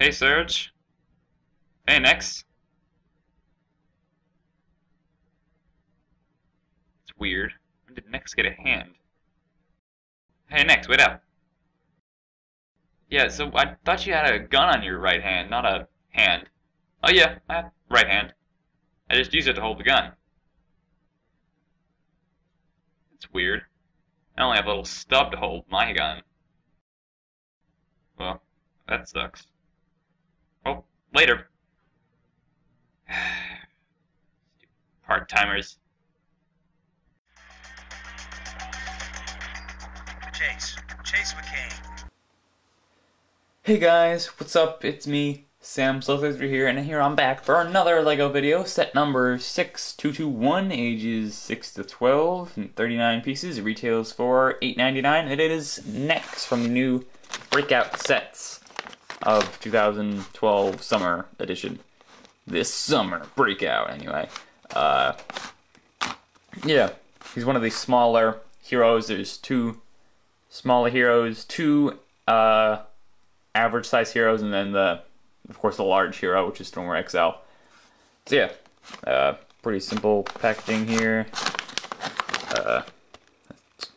Hey Serge. Hey Nex. It's weird. When did Nex get a hand? Hey Nex, wait up. Yeah, so I thought you had a gun on your right hand, not a hand. Oh yeah, I have right hand. I just use it to hold the gun. It's weird. I only have a little stub to hold my gun. Well, that sucks. Well, later. Part-timers. Chase McCain. Hey guys, what's up? It's me, Sam Slowthazer here, and here I'm back for another LEGO video, set number 6221, ages 6 to 12, and 39 pieces. It retails for $8.99, and it is Nex from the new Breakout sets of 2012 Summer Edition. This summer, Breakout, anyway. Yeah, he's one of the smaller heroes. There's two smaller heroes, two, average size heroes, and then of course the large hero, which is Stormer XL. So yeah, pretty simple packaging here.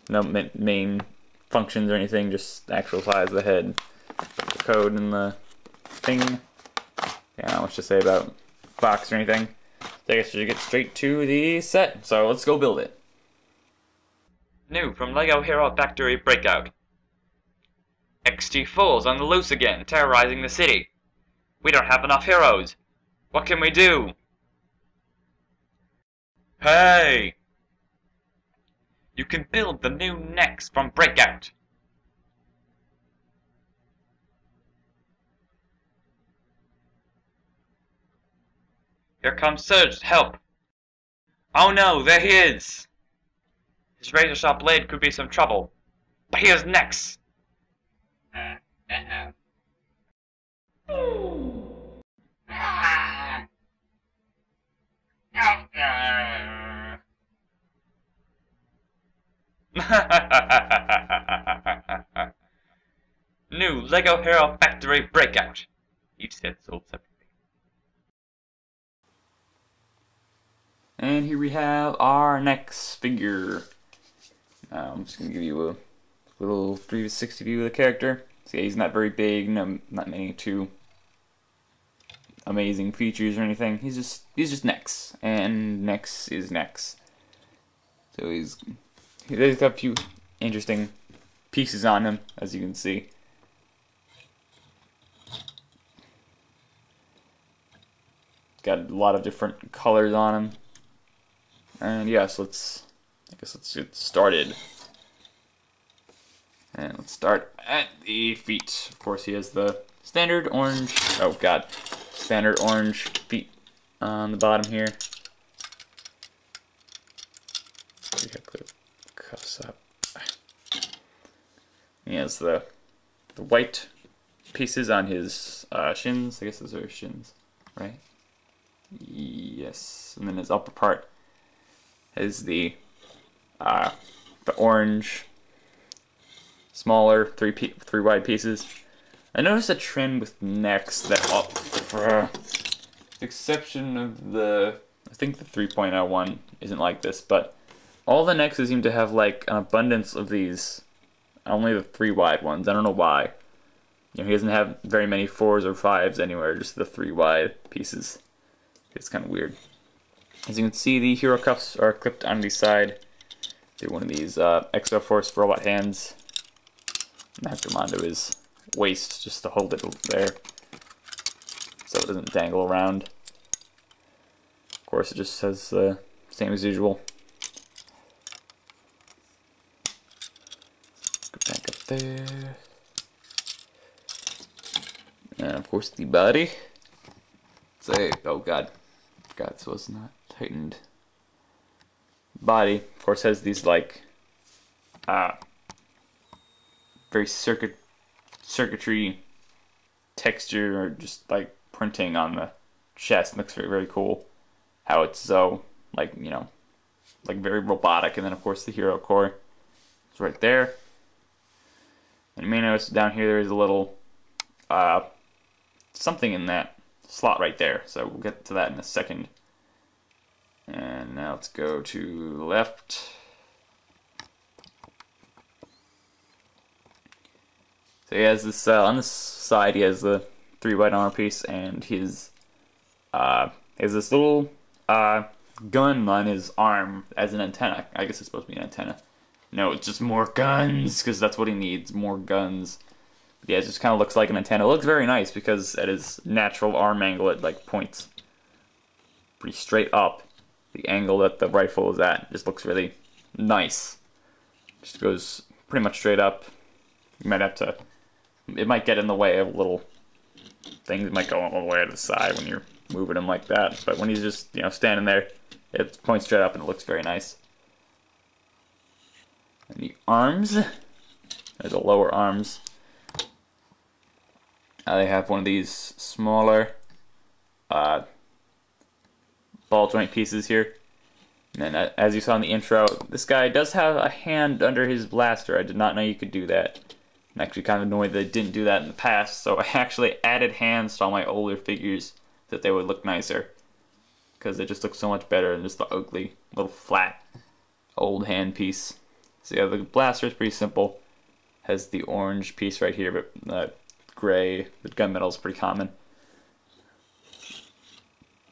No main functions or anything, just the actual size of the head, the code and the thing. Yeah, not much to say about box or anything. So I guess we should get straight to the set. So let's go build it. New from LEGO Hero Factory Breakout. XT Fools on the loose again, terrorizing the city. We don't have enough heroes. What can we do? Hey! You can build the new Nex from Breakout. Here comes Surge to help. Oh no, there he is! His razor sharp blade could be some trouble. But here's Nex! New LEGO Hero Factory Breakout. Each set sold separately. And here we have our Nex figure. I'm just going to give you a little 360 view of the character. So yeah, he's not very big, not many too amazing features or anything. He's just Nex, and Nex is Nex. So he's got a few interesting pieces on him, as you can see. Got a lot of different colors on him. And yeah, so I guess let's get started. And let's start at the feet. Of course, he has the standard orange, standard orange feet on the bottom here. We gotta clear the cuffs up. He has the white pieces on his shins. I guess those are shins, right? Yes. And then his upper part is the orange, smaller, three wide pieces. I noticed a trend with Nex that, for the exception of I think the 3.0 one isn't like this, but all the Nexes seem to have like an abundance of these. Only the 3 wide ones. I don't know why. You know, he doesn't have very many 4s or 5s anywhere, just the 3 wide pieces. It's kind of weird. As you can see, the hero cuffs are clipped on the side through one of these Exo Force robot hands. And hook them onto his waist just to hold it there, so it doesn't dangle around. Of course, it just says same as usual. Go back up there. And of course, the body. Say, oh god, this was not tightened. Body, of course, has these like very circuitry texture, or just like printing on the chest. Looks very cool. How it's so like, you know, like very robotic. And then of course the hero core is right there. And you may notice down here there is a little something in that slot right there. So we'll get to that in a second. And now let's go to the left. So he has this, on this side he has the 3 white armor piece, and his, has this little, gun on his arm as an antenna. I guess it's supposed to be an antenna. No, it's just more guns, because that's what he needs, more guns. But yeah, it just kind of looks like an antenna. It looks very nice, because at his natural arm angle it, like, points pretty straight up. The angle that the rifle is at just looks really nice. Just goes pretty much straight up. You might have to... It might get in the way of little things. It might go all the way to the side when you're moving him like that. But when he's just, you know, standing there, it points straight up and it looks very nice. And the arms, there's the lower arms. They have one of these smaller ball joint pieces here. And then, as you saw in the intro, this guy does have a hand under his blaster. I did not know you could do that. I'm actually kind of annoyed that I didn't do that in the past, so I actually added hands to all my older figures so that they would look nicer. Because they just look so much better than just the ugly, little flat, old hand piece. So yeah, the blaster is pretty simple. Has the orange piece right here, but gray, the gunmetal is pretty common.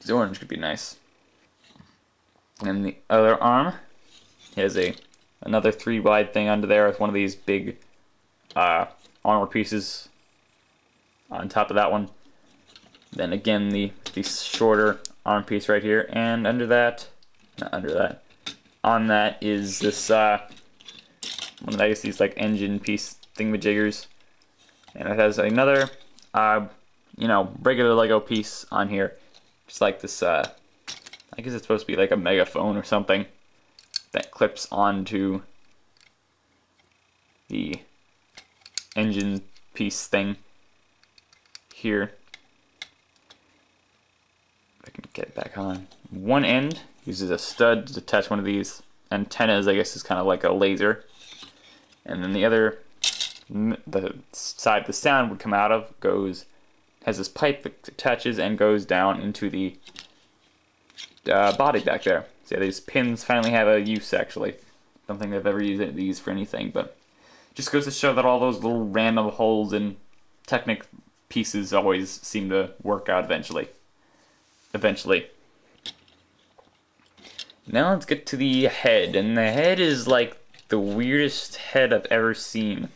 The orange could be nice. And the other arm, he has another 3 wide thing under there with one of these big armor pieces on top of that one. Then again, the shorter arm piece right here, and under that, not under that, on that is this one of, I guess, these like engine piece thingamajiggers, and it has another you know, regular Lego piece on here, just like this I guess it's supposed to be like a megaphone or something that clips onto the engine piece thing here. If I can get it back on. One end uses a stud to attach one of these antennas, I guess is kind of like a laser. And then the other, the side the sound would come out of, has this pipe that attaches and goes down into the body back there. So yeah, these pins finally have a use, actually. Don't think I've ever used these for anything, but just goes to show that all those little random holes in Technic pieces always seem to work out eventually. Now let's get to the head, and the head is like the weirdest head I've ever seen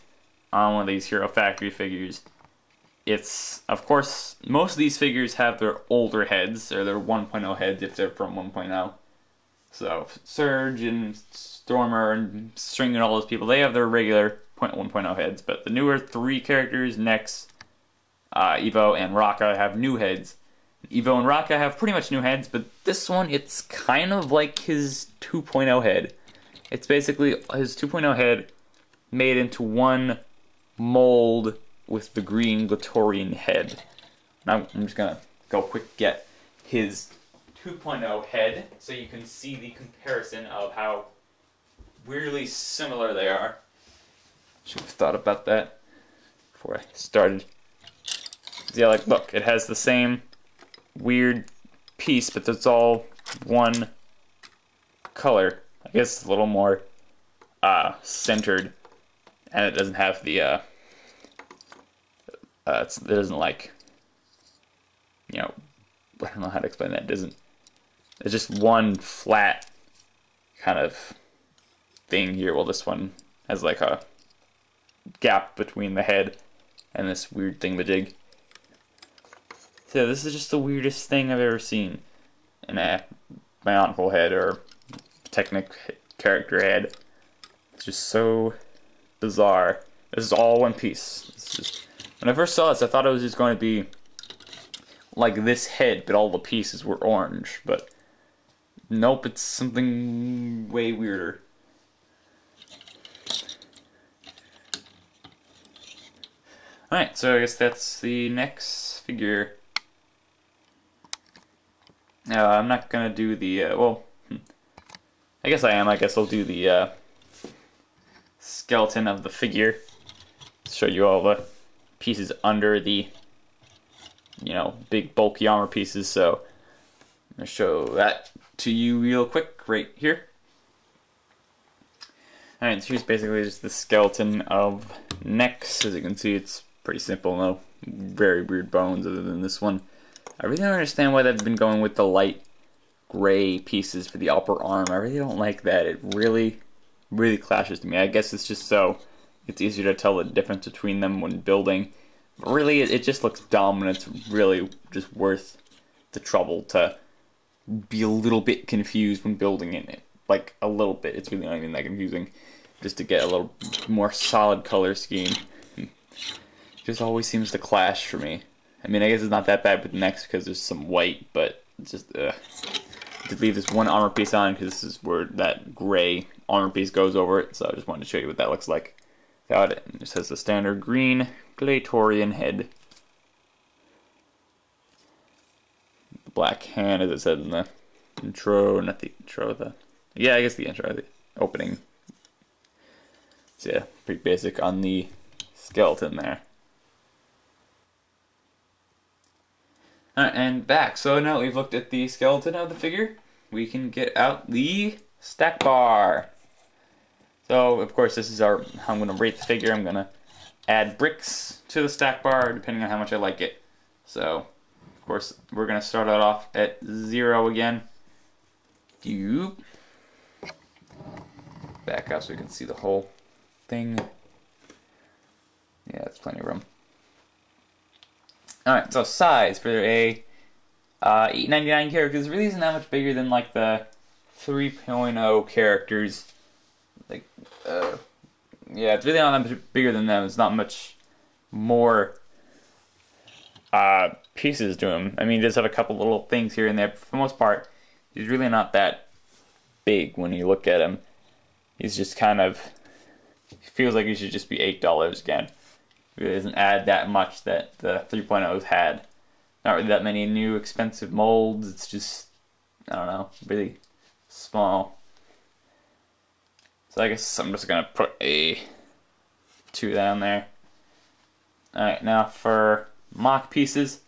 on one of these Hero Factory figures. It's, of course, most of these figures have their older heads, or their 1.0 heads if they're from 1.0. So Surge and Stormer and String and all those people, they have their regular 1.0 heads, but the newer 3 characters, Nex, Evo, and Raka, have new heads. Evo and Raka have pretty much new heads, but this one, it's kind of like his 2.0 head. It's basically his 2.0 head made into one mold with the green Glatorian head. Now I'm just gonna go quick get his 2.0 head so you can see the comparison of how weirdly similar they are. Should have thought about that before I started. Yeah, like, look, it has the same weird piece, but it's all one color. I guess it's a little more centered, and it doesn't have the it doesn't, like, you know, I don't know how to explain that. It's just one flat kind of thing here. Well, this one has like a gap between the head and this weird thingamajig. So this is just the weirdest thing I've ever seen in a Bionicle head or Technic character head. It's just so bizarre. This is all one piece. It's just, when I first saw this, I thought it was just going to be like this head, but all the pieces were orange. But nope, it's something way weirder. Alright, so I guess that's the next figure. I'm not gonna do the, well, I guess I am. I guess I'll do the skeleton of the figure. Show you all the pieces under the you know, big bulky armor pieces. So I'm gonna show that to you real quick right here. Alright, so here's basically just the skeleton of Nex. As you can see, it's pretty simple, no very weird bones other than this one. I really don't understand why they've been going with the light gray pieces for the upper arm. I really don't like that. It really clashes to me. I guess it's just so it's easier to tell the difference between them when building. But really, it just looks dumb, and it's really just worth the trouble to be a little bit confused when building it. Like, a little bit. It's really not even that confusing. Just to get a little more solid color scheme. It just always seems to clash for me. I mean, I guess it's not that bad with Nex because there's some white, but it's just, to leave this one armor piece on because this is where that gray armor piece goes over it. So I just wanted to show you what that looks like without it. It just has the standard green Glatorian head. The black hand, as it said in the intro, not the intro, yeah, I guess the intro, the opening. So yeah, pretty basic on the skeleton there. Alright, and back. So now we've looked at the skeleton of the figure, we can get out the stack bar. So, of course, this is how I'm going to rate the figure. I'm going to add bricks to the stack bar, depending on how much I like it. So, of course, we're going to start it off at 0 again. Back up so we can see the whole thing. Yeah, that's plenty of room. Alright, so size for a 899 characters really isn't that much bigger than like the 3.0 characters. Like, yeah, it's really not that much bigger than them. It's not much more pieces to him. I mean, he does have a couple little things here and there, but for the most part, he's really not that big when you look at him. He's just kind of, he feels like he should just be $8 again. It really doesn't add that much that the 3.0s had. Not really that many new expensive molds. It's just, I don't know, really small. So I guess I'm just going to put a 2 down there. Alright, now for mock pieces.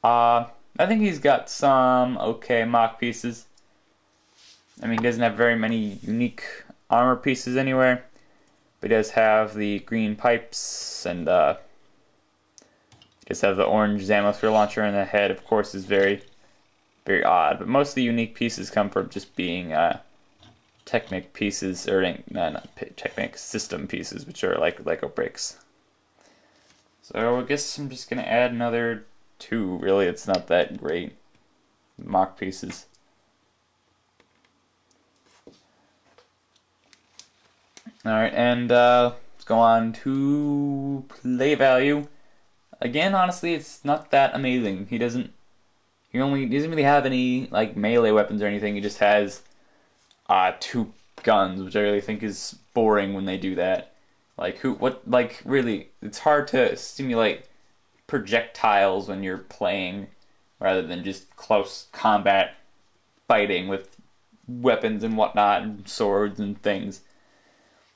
I think he's got some okay mock pieces. I mean, he doesn't have very many unique armor pieces anywhere. But he does have the green pipes, and he does have the orange Zamasphere launcher, and the head, of course, is very, very odd. But most of the unique pieces come from just being Technic pieces, or not Technic system pieces, which are like Lego bricks. So I guess I'm just going to add another 2. Really, it's not that great. Mock pieces. Alright, and let's go on to play value. Again, honestly, it's not that amazing. He doesn't really have any like melee weapons or anything. He just has 2 guns, which I really think is boring when they do that. Like really, it's hard to simulate projectiles when you're playing rather than just close combat fighting with weapons and whatnot and swords and things.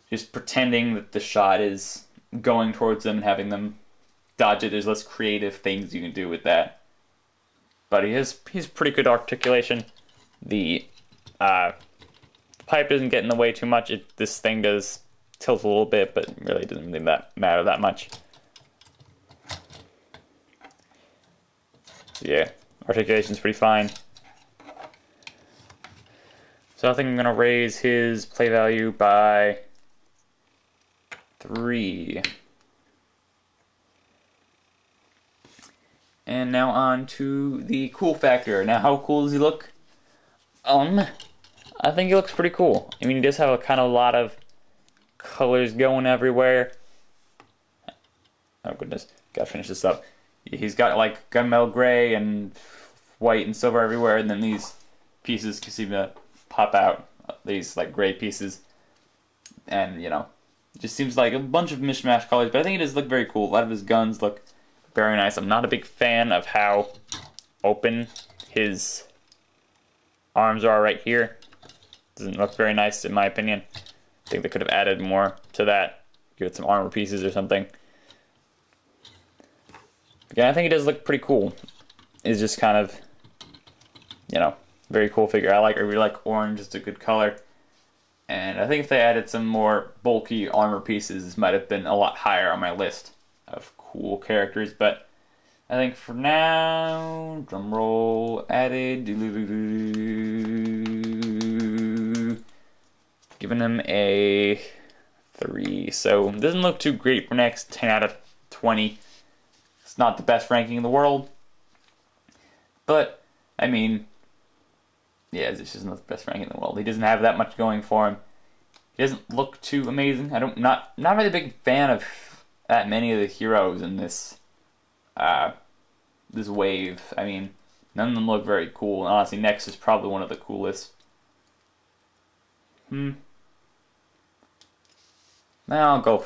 Just pretending that the shot is going towards them and having them dodge it. There's less creative things you can do with that. But he's pretty good articulation. The pipe doesn't get in the way too much. This thing does tilt a little bit, but really doesn't really matter that much. So yeah, articulation's pretty fine. So I think I'm gonna raise his play value by 3. And now on to the cool factor. Now, how cool does he look? I think he looks pretty cool. I mean, he does have a kind of lot of colors going everywhere. Oh goodness, gotta finish this up. He's got like gunmetal gray and white and silver everywhere, and then these pieces seem to pop out. These like gray pieces, and you know. It just seems like a bunch of mishmash colors, but I think it does look very cool. A lot of his guns look very nice. I'm not a big fan of how open his arms are right here. Doesn't look very nice in my opinion. I think they could have added more to that. Give it some armor pieces or something. Again, I think it does look pretty cool. is just kind of, you know, very cool figure. I really like orange. It's a good color. And I think if they added some more bulky armor pieces, this might have been a lot higher on my list of cool characters. But I think for now, drum roll, added, giving him a 3. So it doesn't look too great for Nex. 10 out of 20. It's not the best ranking in the world. But, I mean, yeah, this is not the best ranking in the world. He doesn't have that much going for him. He doesn't look too amazing. Not really a big fan of that many of the heroes in this this wave. I mean, none of them look very cool. And honestly, Nex is probably one of the coolest. Now I'll go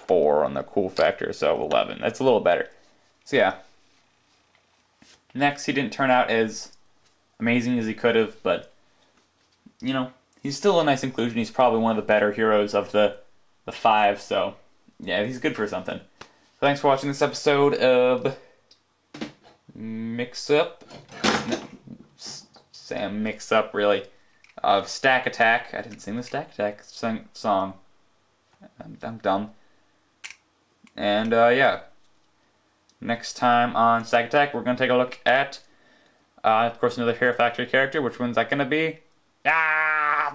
4 on the cool factor, so 11. That's a little better. So yeah. Nex, he didn't turn out as amazing as he could have, but you know, he's still a nice inclusion. He's probably one of the better heroes of the 5, so yeah, he's good for something. So thanks for watching this episode of Mix Up, really, of Stack Attack. I didn't sing the Stack Attack song. I'm dumb. And yeah, next time on Stack Attack, we're going to take a look at, of course, another Hair Factory character. Which one's that going to be? Ah!